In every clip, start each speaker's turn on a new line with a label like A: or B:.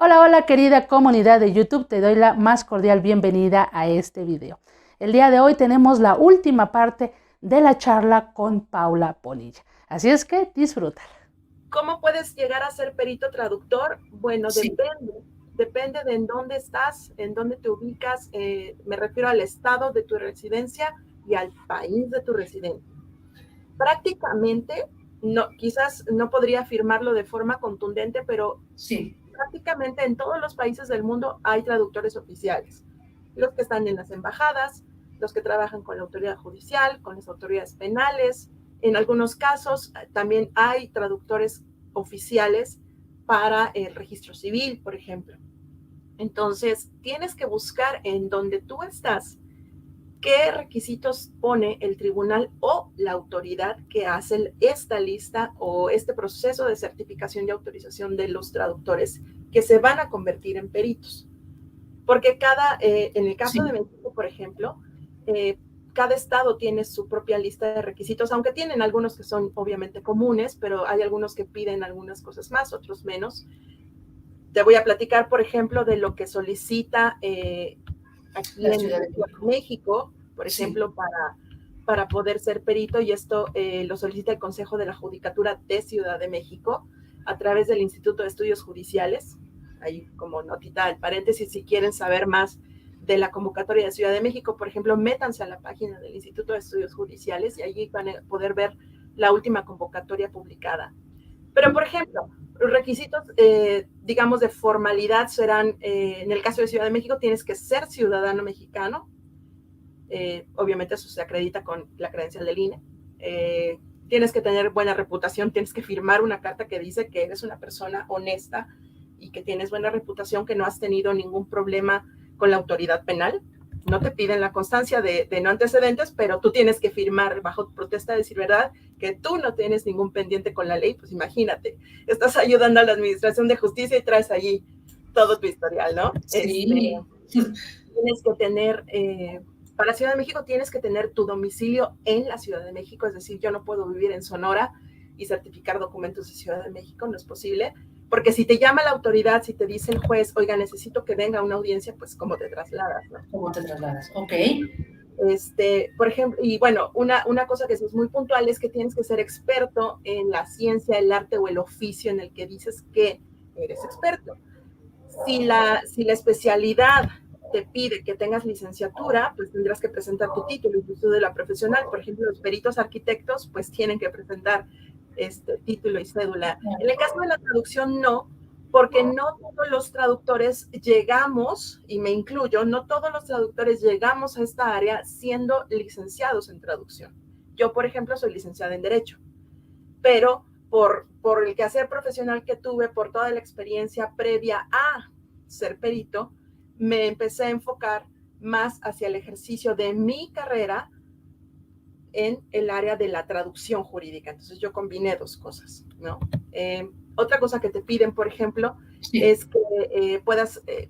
A: Hola, hola querida comunidad de YouTube, te doy la más cordial bienvenida a este video. El día de hoy tenemos la última parte de la charla con Paula Bonilla, así es que disfrútala.
B: ¿Cómo puedes llegar a ser perito traductor? Bueno,
A: Sí.
B: depende de en dónde estás, en dónde te ubicas, me refiero al estado de tu residencia y al país de tu residencia. Prácticamente, no, quizás no podría afirmarlo de forma contundente, pero
A: Sí.
B: prácticamente en todos los países del mundo hay traductores oficiales. Los que están en las embajadas, los que trabajan con la autoridad judicial, con las autoridades penales. En algunos casos también hay traductores oficiales para el registro civil, por ejemplo. Entonces, tienes que buscar en donde tú estás qué requisitos pone el tribunal o la autoridad que hace esta lista o este proceso de certificación y autorización de los traductores que se van a convertir en peritos. Porque en el caso de México, por ejemplo, cada estado tiene su propia lista de requisitos, aunque tienen algunos que son obviamente comunes, pero hay algunos que piden algunas cosas más, otros menos. Te voy a platicar, por ejemplo, de lo que solicita aquí en
A: Ciudad de
B: México, por
A: Sí.
B: ejemplo, para poder ser perito, y esto lo solicita el Consejo de la Judicatura de Ciudad de México a través del Instituto de Estudios Judiciales. Ahí como notita al paréntesis, si quieren saber más de la convocatoria de Ciudad de México, por ejemplo, métanse a la página del Instituto de Estudios Judiciales y allí van a poder ver la última convocatoria publicada. Pero, por ejemplo, los requisitos, digamos, de formalidad serán, en el caso de Ciudad de México, tienes que ser ciudadano mexicano. Obviamente eso se acredita con la credencial del INE. Tienes que tener buena reputación, tienes que firmar una carta que dice que eres una persona honesta y que tienes buena reputación, que no has tenido ningún problema con la autoridad penal. No te piden la constancia de no antecedentes, pero tú tienes que firmar bajo protesta de decir verdad que tú no tienes ningún pendiente con la ley. Pues imagínate, estás ayudando a la administración de justicia y traes allí todo tu historial, ¿no?
A: Sí.
B: Tienes que tener, para Ciudad de México tienes que tener tu domicilio en la Ciudad de México, es decir, yo no puedo vivir en Sonora y certificar documentos de Ciudad de México, no es posible, porque si te llama la autoridad, si te dice el juez, oiga, necesito que venga a una audiencia, pues ¿cómo te trasladas, no?
A: ¿Cómo te trasladas? Ok.
B: Por ejemplo, y bueno, una cosa que sí es muy puntual es que tienes que ser experto en la ciencia, el arte o el oficio en el que dices que eres experto. Si la especialidad te pide que tengas licenciatura, pues tendrás que presentar tu título y tu cédula profesional. Por ejemplo, los peritos arquitectos, pues tienen que presentar este título y cédula. En el caso de la traducción, no, porque no todos los traductores llegamos, y me incluyo, no todos los traductores llegamos a esta área siendo licenciados en traducción. Yo, por ejemplo, soy licenciada en Derecho, pero por el quehacer profesional que tuve, por toda la experiencia previa a ser perito, me empecé a enfocar más hacia el ejercicio de mi carrera en el área de la traducción jurídica. Entonces yo combiné dos cosas, ¿no? Otra cosa que te piden, por ejemplo, es que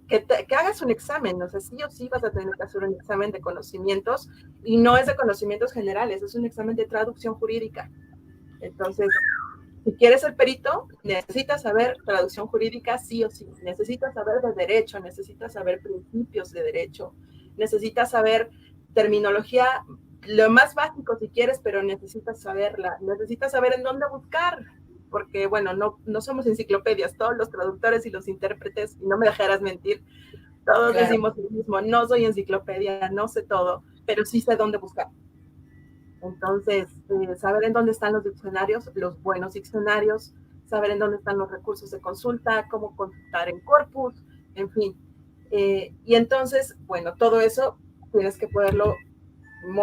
B: que hagas un examen, o sea, sí o sí vas a tener que hacer un examen de conocimientos, y no es de conocimientos generales, es un examen de traducción jurídica. Entonces, si quieres ser perito, necesitas saber traducción jurídica sí o sí, necesitas saber de derecho, necesitas saber principios de derecho, necesitas saber terminología, lo más básico si quieres, pero necesitas saberla, necesitas saber en dónde buscar, porque bueno, no somos enciclopedias, todos los traductores y los intérpretes, y no me dejarás mentir, todos decimos lo mismo, no soy enciclopedia, no sé todo, pero sí sé dónde buscar. Entonces, saber en dónde están los diccionarios, los buenos diccionarios, saber en dónde están los recursos de consulta, cómo consultar en corpus, en fin. Y entonces, bueno, todo eso tienes que poderlo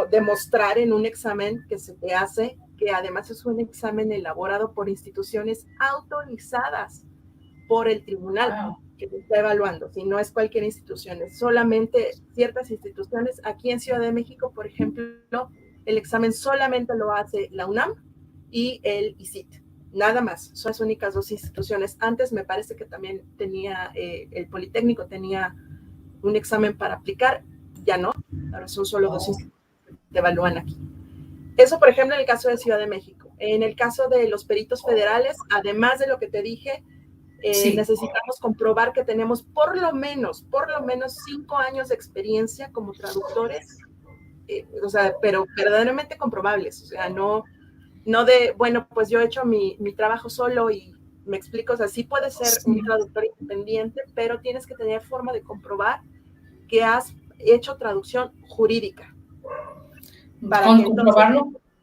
B: demostrar en un examen que se te hace, que además es un examen elaborado por instituciones autorizadas por el tribunal que te está evaluando, si no es cualquier institución, es solamente ciertas instituciones. Aquí en Ciudad de México, por ejemplo, el examen solamente lo hace la UNAM y el ICIT, nada más, son las únicas dos instituciones. Antes me parece que también tenía, el Politécnico tenía un examen para aplicar, ya no, ahora son solo dos instituciones que te evalúan aquí. Eso, por ejemplo, en el caso de Ciudad de México. En el caso de los peritos federales, además de lo que te dije,
C: Sí.
B: Necesitamos comprobar que tenemos por lo menos 5 años de experiencia como traductores, o sea, pero verdaderamente comprobables, o sea, no de, bueno, pues yo he hecho mi trabajo solo y me explico, o sea, sí puedes ser
C: Sí.
B: un traductor independiente, pero tienes que tener forma de comprobar que has hecho traducción jurídica. Para que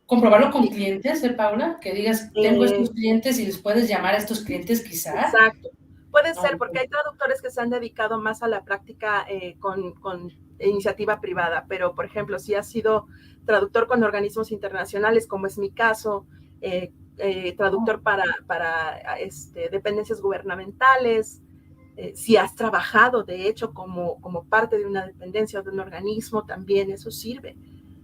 C: comprobarlo con clientes, Paula, que digas, tengo estos clientes y les puedes llamar a estos clientes quizá.
B: Exacto. Puede ser, porque hay traductores que se han dedicado más a la práctica con iniciativa privada, pero, por ejemplo, si has sido traductor con organismos internacionales, como es mi caso, traductor para dependencias gubernamentales, si has trabajado, de hecho, como parte de una dependencia o de un organismo, también eso sirve.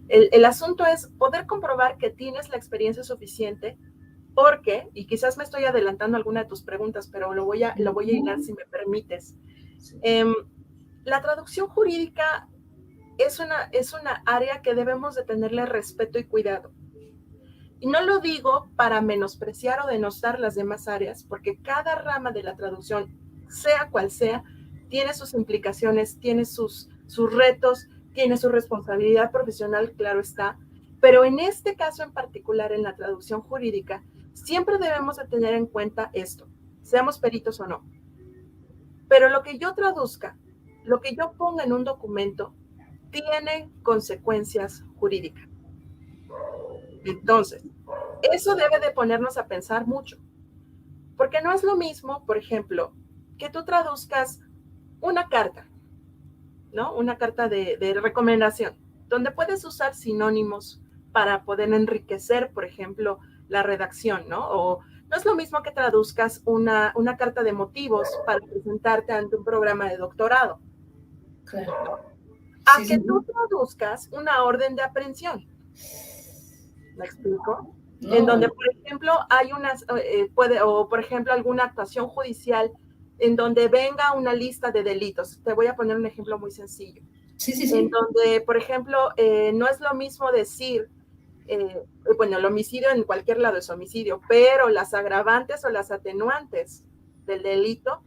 B: El asunto es poder comprobar que tienes la experiencia suficiente, porque, y quizás me estoy adelantando alguna de tus preguntas, pero lo voy a hilar si me permites. La traducción jurídica es una área que debemos de tenerle respeto y cuidado. Y no lo digo para menospreciar o denostar las demás áreas, porque cada rama de la traducción, sea cual sea, tiene sus implicaciones, tiene sus retos, tiene su responsabilidad profesional, claro está, pero en este caso en particular, en la traducción jurídica, siempre debemos de tener en cuenta esto, seamos peritos o no. Pero lo que yo traduzca, lo que yo ponga en un documento, tiene consecuencias jurídicas. Entonces, eso debe de ponernos a pensar mucho, porque no es lo mismo, por ejemplo, que tú traduzcas una carta, ¿no? Una carta de recomendación, donde puedes usar sinónimos para poder enriquecer, por ejemplo, la redacción, ¿no? O no es lo mismo que traduzcas una carta de motivos para presentarte ante un programa de doctorado,
C: claro,
B: ¿no? A que tú traduzcas una orden de aprehensión. ¿Me explico? No. En donde, por ejemplo, hay por ejemplo, alguna actuación judicial en donde venga una lista de delitos. Te voy a poner un ejemplo muy sencillo.
C: Sí.
B: En donde, por ejemplo, no es lo mismo decir, bueno, el homicidio en cualquier lado es homicidio, pero las agravantes o las atenuantes del delito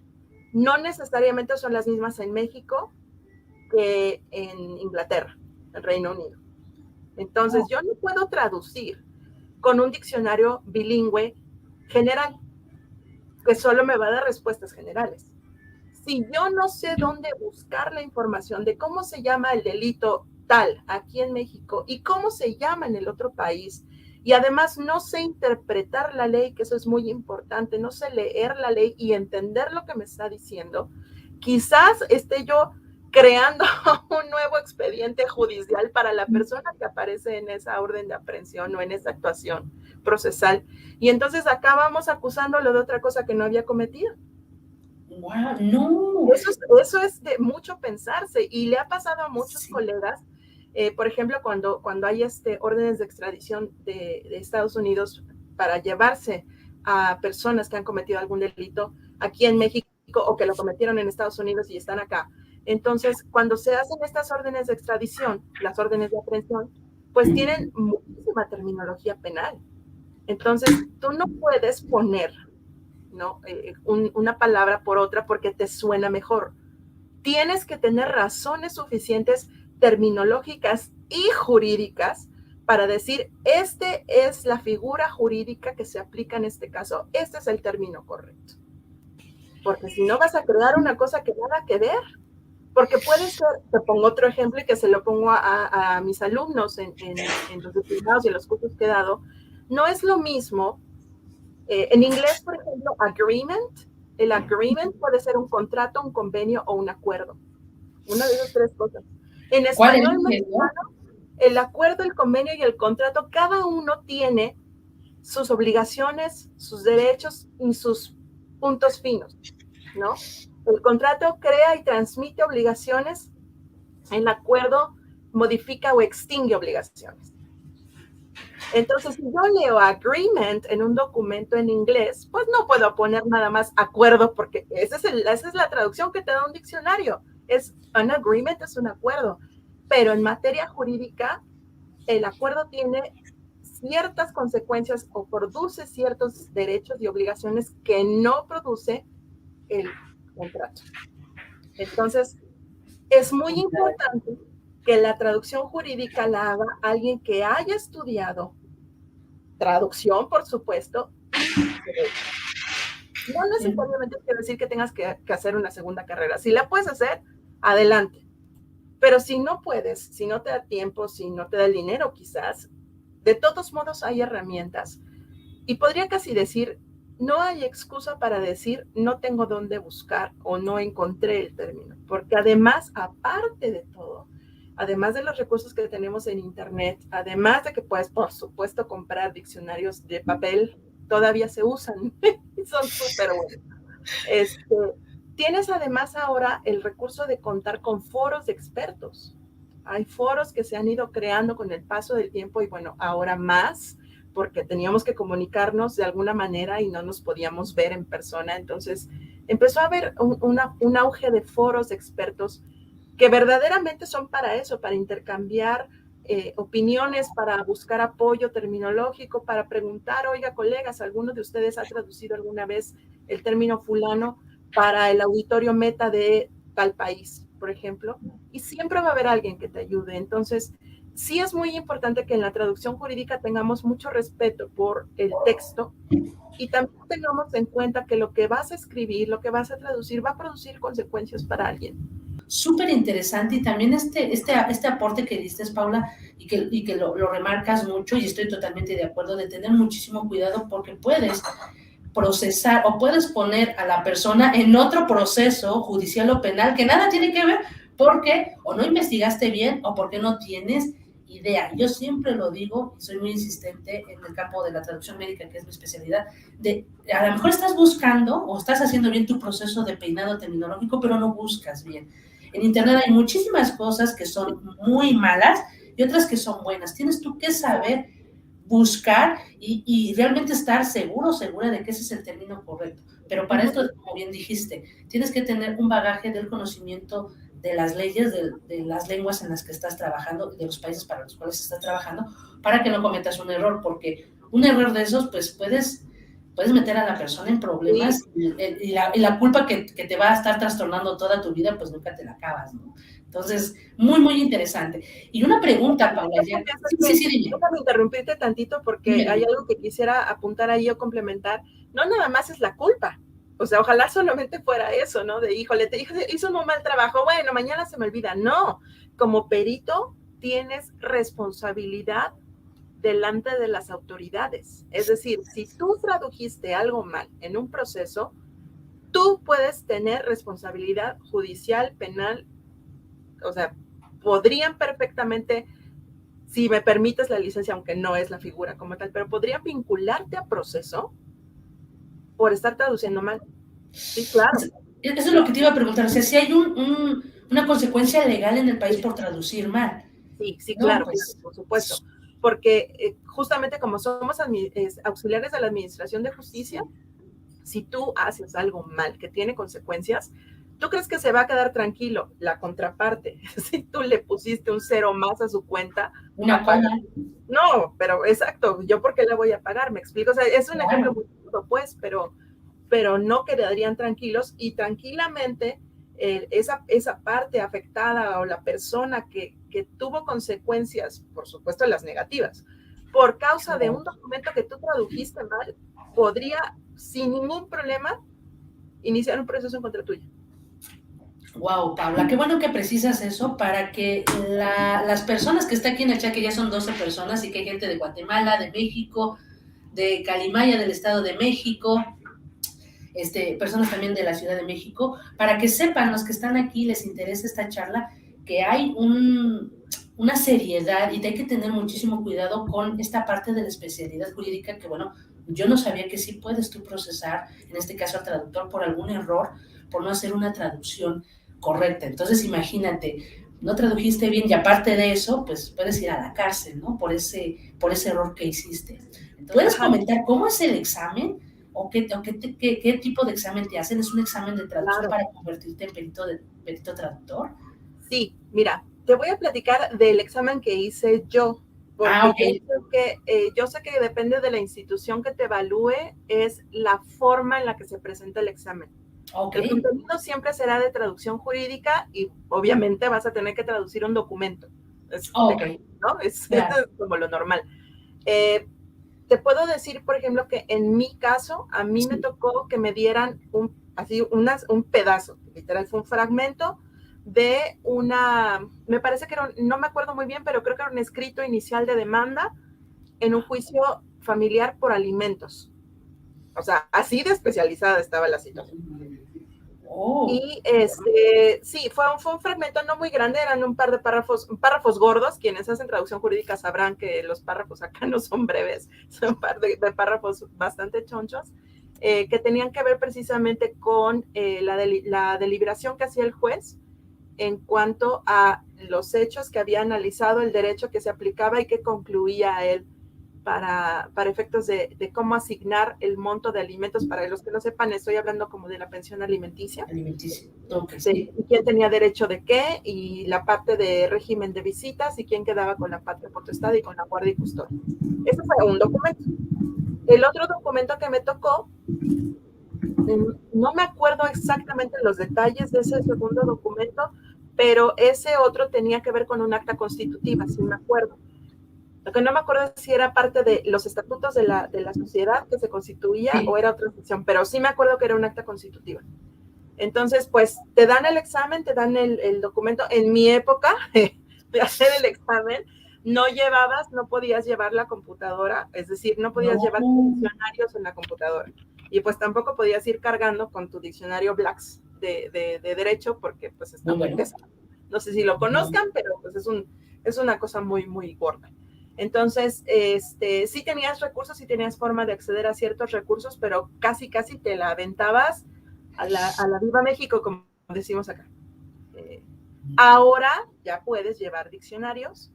B: no necesariamente son las mismas en México que en Inglaterra, en Reino Unido. Entonces, yo no puedo traducir con un diccionario bilingüe general, que solo me va a dar respuestas generales. Si yo no sé dónde buscar la información de cómo se llama el delito tal aquí en México y cómo se llama en el otro país, y además no sé interpretar la ley, que eso es muy importante, no sé leer la ley y entender lo que me está diciendo, quizás esté yo creando un nuevo expediente judicial para la persona que aparece en esa orden de aprehensión o en esa actuación procesal. Y entonces acabamos acusándolo de otra cosa que no había cometido.
C: Wow, no.
B: Eso es de mucho pensarse, y le ha pasado a muchos colegas, por ejemplo, cuando hay órdenes de extradición de Estados Unidos para llevarse a personas que han cometido algún delito aquí en México o que lo cometieron en Estados Unidos y están acá. Entonces, cuando se hacen estas órdenes de extradición, las órdenes de aprehensión, pues tienen muchísima terminología penal. Entonces, tú no puedes poner, ¿no? Una palabra por otra porque te suena mejor. Tienes que tener razones suficientes terminológicas y jurídicas para decir, este es la figura jurídica que se aplica en este caso, este es el término correcto. Porque si no vas a crear una cosa que nada que ver, porque puede ser, te pongo otro ejemplo y que se lo pongo a mis alumnos en los diplomados y en los cursos que he dado, no es lo mismo. En inglés, por ejemplo, agreement, el agreement puede ser un contrato, un convenio o un acuerdo. Una de esas tres cosas. En español mexicano, el acuerdo, el convenio y el contrato, cada uno tiene sus obligaciones, sus derechos y sus puntos finos, ¿no? El contrato crea y transmite obligaciones, el acuerdo modifica o extingue obligaciones. Entonces, si yo leo agreement en un documento en inglés, pues no puedo poner nada más acuerdo, porque esa es la traducción que te da un diccionario. Un agreement es un acuerdo. Pero en materia jurídica, el acuerdo tiene ciertas consecuencias o produce ciertos derechos y obligaciones que no produce el contrato. Entonces, es muy importante que la traducción jurídica la haga alguien que haya estudiado traducción, por supuesto, y no necesariamente quiere decir que tengas que hacer una segunda carrera. Si la puedes hacer, adelante. Pero si no puedes, si no te da tiempo, si no te da el dinero quizás, de todos modos hay herramientas. Y podría casi decir, no hay excusa para decir no tengo dónde buscar o no encontré el término. Porque además, aparte de todo, además de los recursos que tenemos en Internet, además de que puedes, por supuesto, comprar diccionarios de papel, todavía se usan y son súper buenos. Tienes además ahora el recurso de contar con foros de expertos. Hay foros que se han ido creando con el paso del tiempo y bueno, ahora más, porque teníamos que comunicarnos de alguna manera y no nos podíamos ver en persona. Entonces empezó a haber un auge de foros de expertos que verdaderamente son para eso, para intercambiar opiniones, para buscar apoyo terminológico, para preguntar, oiga, colegas, ¿alguno de ustedes ha traducido alguna vez el término fulano para el auditorio meta de tal país, por ejemplo? Y siempre va a haber alguien que te ayude. Entonces, sí es muy importante que en la traducción jurídica tengamos mucho respeto por el texto y también tengamos en cuenta que lo que vas a escribir, lo que vas a traducir, va a producir consecuencias para alguien.
C: Súper interesante, y también este aporte que diste, Paula, y que lo remarcas mucho, y estoy totalmente de acuerdo, de tener muchísimo cuidado, porque puedes procesar o puedes poner a la persona en otro proceso judicial o penal que nada tiene que ver, porque o no investigaste bien o porque no tienes idea. Yo siempre lo digo y soy muy insistente en el campo de la traducción médica, que es mi especialidad, de a lo mejor estás buscando o estás haciendo bien tu proceso de peinado terminológico, pero no buscas bien. En Internet hay muchísimas cosas que son muy malas y otras que son buenas. Tienes tú que saber buscar y realmente estar seguro, segura de que ese es el término correcto. Pero para esto, como bien dijiste, tienes que tener un bagaje del conocimiento de las leyes, de las lenguas en las que estás trabajando, de los países para los cuales estás trabajando, para que no cometas un error, porque un error de esos, pues puedes meter a la persona en problemas, sí. y la culpa que te va a estar trastornando toda tu vida, pues nunca te la acabas, ¿no? Entonces, muy, muy interesante. Y una pregunta, Paula.
B: Sí, déjame interrumpirte tantito porque hay algo que quisiera apuntar ahí o complementar. No nada más es la culpa. O sea, ojalá solamente fuera eso, ¿no? De, híjole, te hizo un muy mal trabajo, bueno, mañana se me olvida. No, como perito tienes responsabilidad delante de las autoridades. Es decir, si tú tradujiste algo mal en un proceso, tú puedes tener responsabilidad judicial, penal. O sea, podrían perfectamente, si me permites la licencia, aunque no es la figura como tal, pero podrían vincularte a proceso por estar traduciendo mal. Sí, claro.
C: Eso es lo que te iba a preguntar, o sea, si hay una consecuencia legal en el país por traducir mal.
B: Sí, claro, pues, por supuesto. Porque justamente como somos auxiliares de la Administración de Justicia, si tú haces algo mal que tiene consecuencias, ¿tú crees que se va a quedar tranquilo? La contraparte, si tú le pusiste un 0 más a su cuenta,
C: una paga.
B: No, pero exacto, ¿yo por qué le voy a pagar? Me explico, o sea, es un ejemplo muy duro, pues, pero no quedarían tranquilos y tranquilamente esa parte afectada o la persona que tuvo consecuencias, por supuesto las negativas, por causa de un documento que tú tradujiste mal, podría sin ningún problema iniciar un proceso en contra tuya.
C: Wow, Paula, qué bueno que precisas eso para que las personas que están aquí en el chat, que ya son 12 personas y que hay gente de Guatemala, de México, de Calimaya, del Estado de México, personas también de la Ciudad de México, para que sepan los que están aquí, les interesa esta charla, que hay una seriedad y hay que tener muchísimo cuidado con esta parte de la especialidad jurídica que, bueno, yo no sabía que sí puedes tú procesar, en este caso al traductor, por algún error, por no hacer una traducción correcta. Entonces, imagínate, no tradujiste bien y aparte de eso, pues puedes ir a la cárcel, ¿no? Por ese error que hiciste. ¿Puedes comentar cómo es el examen? ¿O qué tipo de examen te hacen? ¿Es un examen de traducción para convertirte en perito traductor?
B: Sí, mira, te voy a platicar del examen que hice yo. Porque yo sé que depende de la institución que te evalúe, es la forma en la que se presenta el examen.
C: Okay.
B: El contenido siempre será de traducción jurídica y obviamente vas a tener que traducir un documento.
C: Okay.
B: ¿No? Claro. Es como lo normal. Te puedo decir, por ejemplo, que en mi caso, a mí me tocó que me dieran un pedazo, literal, fue un fragmento de me parece que era, no me acuerdo muy bien, pero creo que era un escrito inicial de demanda en un juicio familiar por alimentos. O sea, así de especializada estaba la situación.
C: Oh.
B: Y sí, fue un fragmento no muy grande, eran un par de párrafos gordos. Quienes hacen traducción jurídica sabrán que los párrafos acá no son breves, son un par de párrafos bastante chonchos, que tenían que ver precisamente con la deliberación que hacía el juez en cuanto a los hechos que había analizado, el derecho que se aplicaba y que concluía a él para efectos de cómo asignar el monto de alimentos. Para los que no sepan, estoy hablando como de la pensión alimenticia.
C: Alimenticia, okay.
B: Sí, y quién tenía derecho de qué, y la parte de régimen de visitas, y quién quedaba con la patria potestad y con la guardia y custodia. Ese fue un documento. El otro documento que me tocó, no me acuerdo exactamente los detalles de ese segundo documento, pero ese otro tenía que ver con un acta constitutiva, sí me acuerdo. Lo que no me acuerdo es si era parte de los estatutos de la sociedad que se constituía, sí, o era otra sección, pero sí me acuerdo que era un acta constitutiva. Entonces, pues, te dan el examen, te dan el documento. En mi época de hacer el examen, no podías llevar la computadora, es decir, no podías llevar diccionarios en la computadora. Y pues tampoco podías ir cargando con tu diccionario Blacks de derecho, porque pues está muy pesado. No sé si lo conozcan, pero pues es una cosa muy, muy gorda. Entonces, sí tenías recursos, sí tenías forma de acceder a ciertos recursos, pero casi te la aventabas a la Viva México, como decimos acá. Ahora ya puedes llevar diccionarios.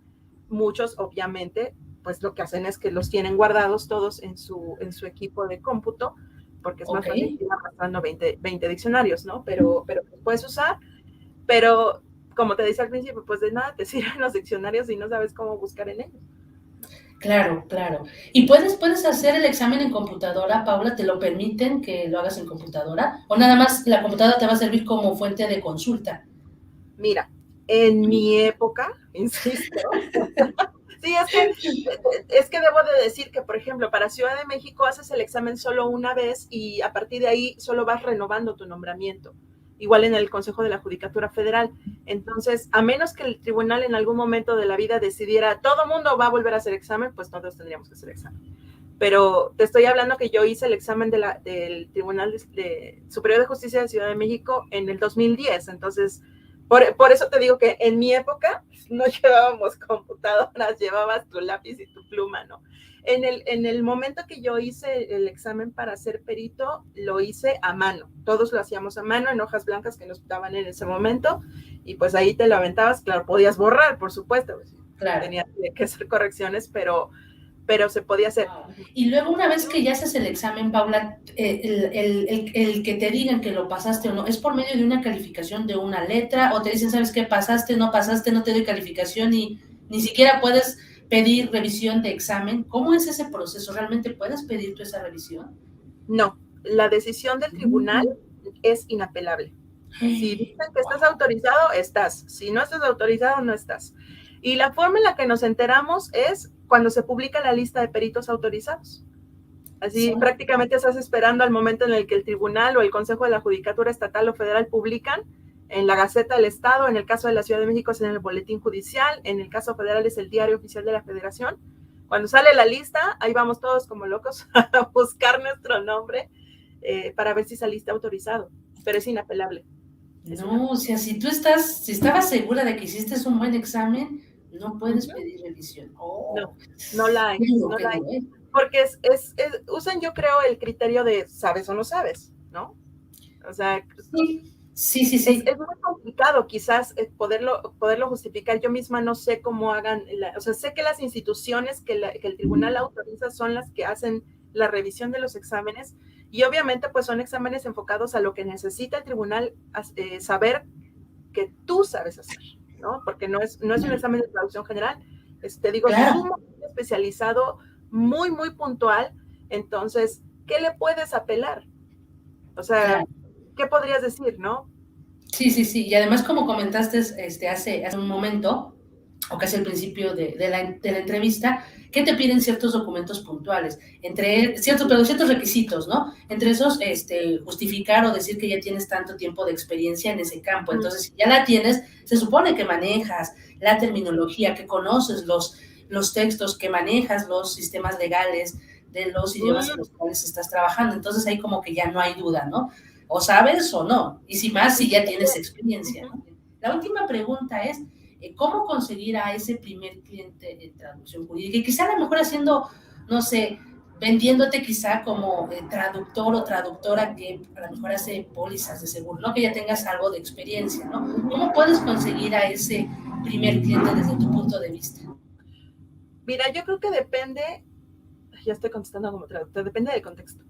B: Muchos, obviamente, pues lo que hacen es que los tienen guardados todos en su equipo de cómputo, porque es más fácil ir arrastrando 20 diccionarios, ¿no? Pero puedes usar, pero como te dice al principio, pues de nada te sirven los diccionarios si no sabes cómo buscar en ellos.
C: Claro, claro. ¿Y puedes hacer el examen en computadora, Paula? ¿Te lo permiten que lo hagas en computadora? ¿O nada más la computadora te va a servir como fuente de consulta?
B: Mira, en mi época, insisto, sí, es que debo de decir que, por ejemplo, para Ciudad de México haces el examen solo una vez y a partir de ahí solo vas renovando tu nombramiento. Igual en el Consejo de la Judicatura Federal. Entonces, a menos que el tribunal en algún momento de la vida decidiera, todo mundo va a volver a hacer examen, pues todos tendríamos que hacer examen. Pero te estoy hablando que yo hice el examen del Tribunal Superior de Justicia de Ciudad de México en el 2010. Entonces, por eso te digo que en mi época no llevábamos computadoras, llevabas tu lápiz y tu pluma, ¿no? En el momento que yo hice el examen para ser perito, lo hice a mano. Todos lo hacíamos a mano en hojas blancas que nos daban en ese momento, y pues ahí te lo aventabas. Claro, podías borrar, por supuesto. Claro. Tenía que hacer correcciones, pero se podía hacer.
C: Y luego, una vez que ya haces el examen, Paula, el que te digan que lo pasaste o no, ¿es por medio de una calificación de una letra? ¿O te dicen, sabes qué, pasaste, no te doy calificación y ni siquiera puedes pedir revisión de examen? ¿Cómo es ese proceso? ¿Realmente puedes pedir tú esa revisión?
B: No, la decisión del tribunal es inapelable. Si dicen que estás autorizado, estás. Si no estás autorizado, no estás. Y la forma en la que nos enteramos es cuando se publica la lista de peritos autorizados. Así, sí, prácticamente estás esperando al momento en el que el tribunal o el Consejo de la Judicatura Estatal o Federal publican en la Gaceta del Estado. En el caso de la Ciudad de México es en el Boletín Judicial, en el caso federal es el Diario Oficial de la Federación. Cuando sale la lista, ahí vamos todos como locos a buscar nuestro nombre para ver si saliste autorizado, pero es inapelable.
C: No, o sea, si estabas segura de que hiciste un buen examen, no puedes pedir revisión.
B: Oh. No la hay, no la hay. Porque usan, yo creo, el criterio de sabes o no sabes, ¿no? O sea,
C: sí.
B: Es muy complicado quizás poderlo justificar. Yo misma no sé cómo hagan, o sea, sé que las instituciones que el tribunal autoriza son las que hacen la revisión de los exámenes, y obviamente pues son exámenes enfocados a lo que necesita el tribunal saber que tú sabes hacer, ¿no? Porque no es un examen de traducción general, te digo, claro, sumamente especializado, muy, muy puntual. Entonces, ¿qué le puedes apelar? O sea, claro, ¿qué podrías decir, no?
C: Sí, sí, sí. Y además, como comentaste hace un momento, o casi al principio de la entrevista, que te piden ciertos documentos puntuales, pero ciertos requisitos, ¿no? Entre esos, justificar o decir que ya tienes tanto tiempo de experiencia en ese campo. Entonces, si ya la tienes, se supone que manejas la terminología, que conoces los textos, que manejas los sistemas legales de los idiomas en los cuales estás trabajando. Entonces, ahí como que ya no hay duda, ¿no? O sabes o no. Y si más, si ya tienes experiencia, ¿no? La última pregunta es, cómo conseguir a ese primer cliente en traducción jurídica, y quizá a lo mejor haciendo, no sé, vendiéndote quizá como traductor o traductora que a lo mejor hace pólizas de seguro, ¿no? Que ya tengas algo de experiencia, ¿no? ¿Cómo puedes conseguir a ese primer cliente desde tu punto de vista?
B: Mira, yo creo que depende, ya estoy contestando como traductor, depende del contexto.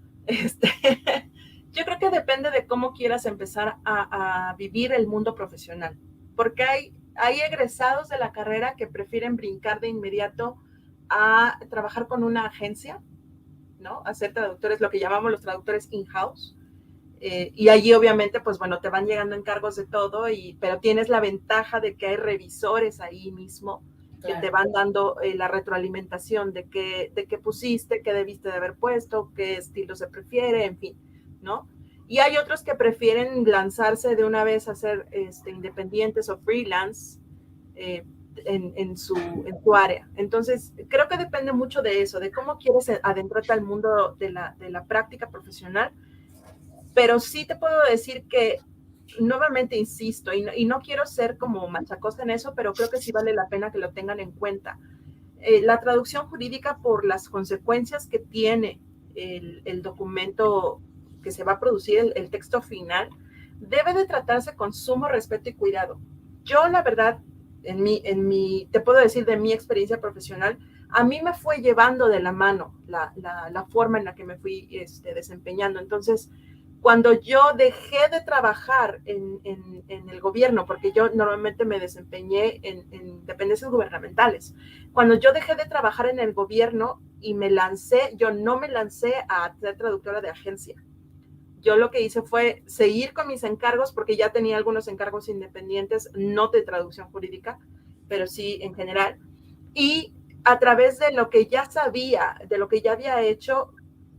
B: Yo creo que depende de cómo quieras empezar a vivir el mundo profesional, porque hay egresados de la carrera que prefieren brincar de inmediato a trabajar con una agencia, ¿no? A ser traductores, lo que llamamos los traductores in-house. Y allí obviamente, pues bueno, te van llegando encargos de todo, pero tienes la ventaja de que hay revisores ahí mismo que te van dando la retroalimentación de qué pusiste, qué debiste de haber puesto, qué estilo se prefiere, en fin, ¿no? Y hay otros que prefieren lanzarse de una vez a ser independientes o freelance en su área. Entonces, creo que depende mucho de eso, de cómo quieres adentrarte al mundo de la práctica profesional, pero sí te puedo decir que nuevamente insisto, y no quiero ser como machacosa en eso, pero creo que sí vale la pena que lo tengan en cuenta. La traducción jurídica, por las consecuencias que tiene el documento que se va a producir, el texto final, debe de tratarse con sumo respeto y cuidado. Yo, la verdad, te puedo decir de mi experiencia profesional, a mí me fue llevando de la mano la forma en la que me fui desempeñando. Entonces, cuando yo dejé de trabajar en el gobierno, porque yo normalmente me desempeñé en dependencias gubernamentales, cuando yo dejé de trabajar en el gobierno y yo no me lancé a ser traductora de agencia. Yo lo que hice fue seguir con mis encargos, porque ya tenía algunos encargos independientes, no de traducción jurídica, pero sí en general. Y a través de lo que ya sabía, de lo que ya había hecho,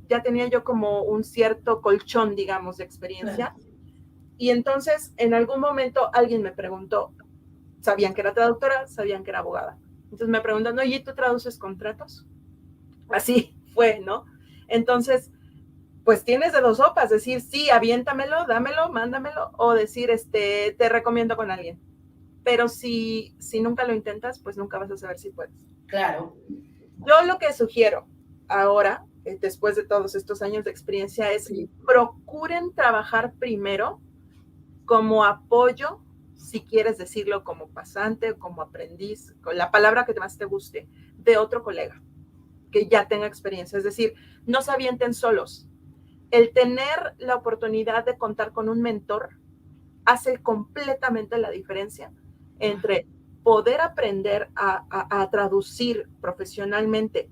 B: ya tenía yo como un cierto colchón, digamos, de experiencia. Y entonces, en algún momento, alguien me preguntó, sabían que era traductora, sabían que era abogada. Entonces me preguntan, oye, ¿tú traduces contratos? Así fue, ¿no? Entonces, pues tienes de dos sopas, decir, sí, aviéntamelo, dámelo, mándamelo, o decir, te recomiendo con alguien. Pero si nunca lo intentas, pues nunca vas a saber si puedes.
C: Claro.
B: Yo lo que sugiero ahora, después de todos estos años de experiencia, es procuren trabajar primero como apoyo, si quieres decirlo como pasante o como aprendiz, con la palabra que más te guste, de otro colega que ya tenga experiencia. Es decir, no se avienten solos. El tener la oportunidad de contar con un mentor hace completamente la diferencia entre poder aprender a traducir profesionalmente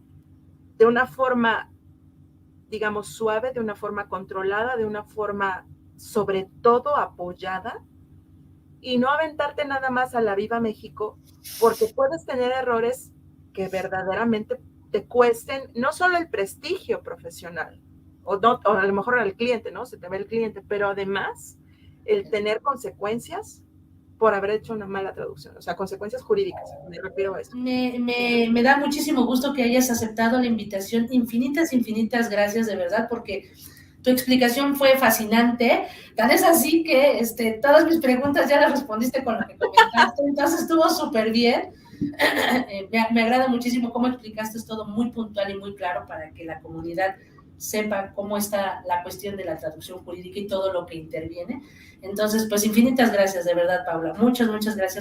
B: de una forma, digamos, suave, de una forma controlada, de una forma sobre todo apoyada, y no aventarte nada más a la viva México, porque puedes tener errores que verdaderamente te cuesten no solo el prestigio profesional, o a lo mejor al cliente, ¿no? Se te ve el cliente, pero además el tener consecuencias por haber hecho una mala traducción, o sea, consecuencias jurídicas, me refiero a eso.
C: Me da muchísimo gusto que hayas aceptado la invitación. Infinitas gracias, de verdad, porque tu explicación fue fascinante. Tan es así que todas mis preguntas ya las respondiste con lo que comentaste, entonces estuvo súper bien. Me agrada muchísimo cómo explicaste todo muy puntual y muy claro para que la comunidad sepa cómo está la cuestión de la traducción jurídica y todo lo que interviene. Entonces, pues infinitas gracias, de verdad, Paula. Muchas gracias.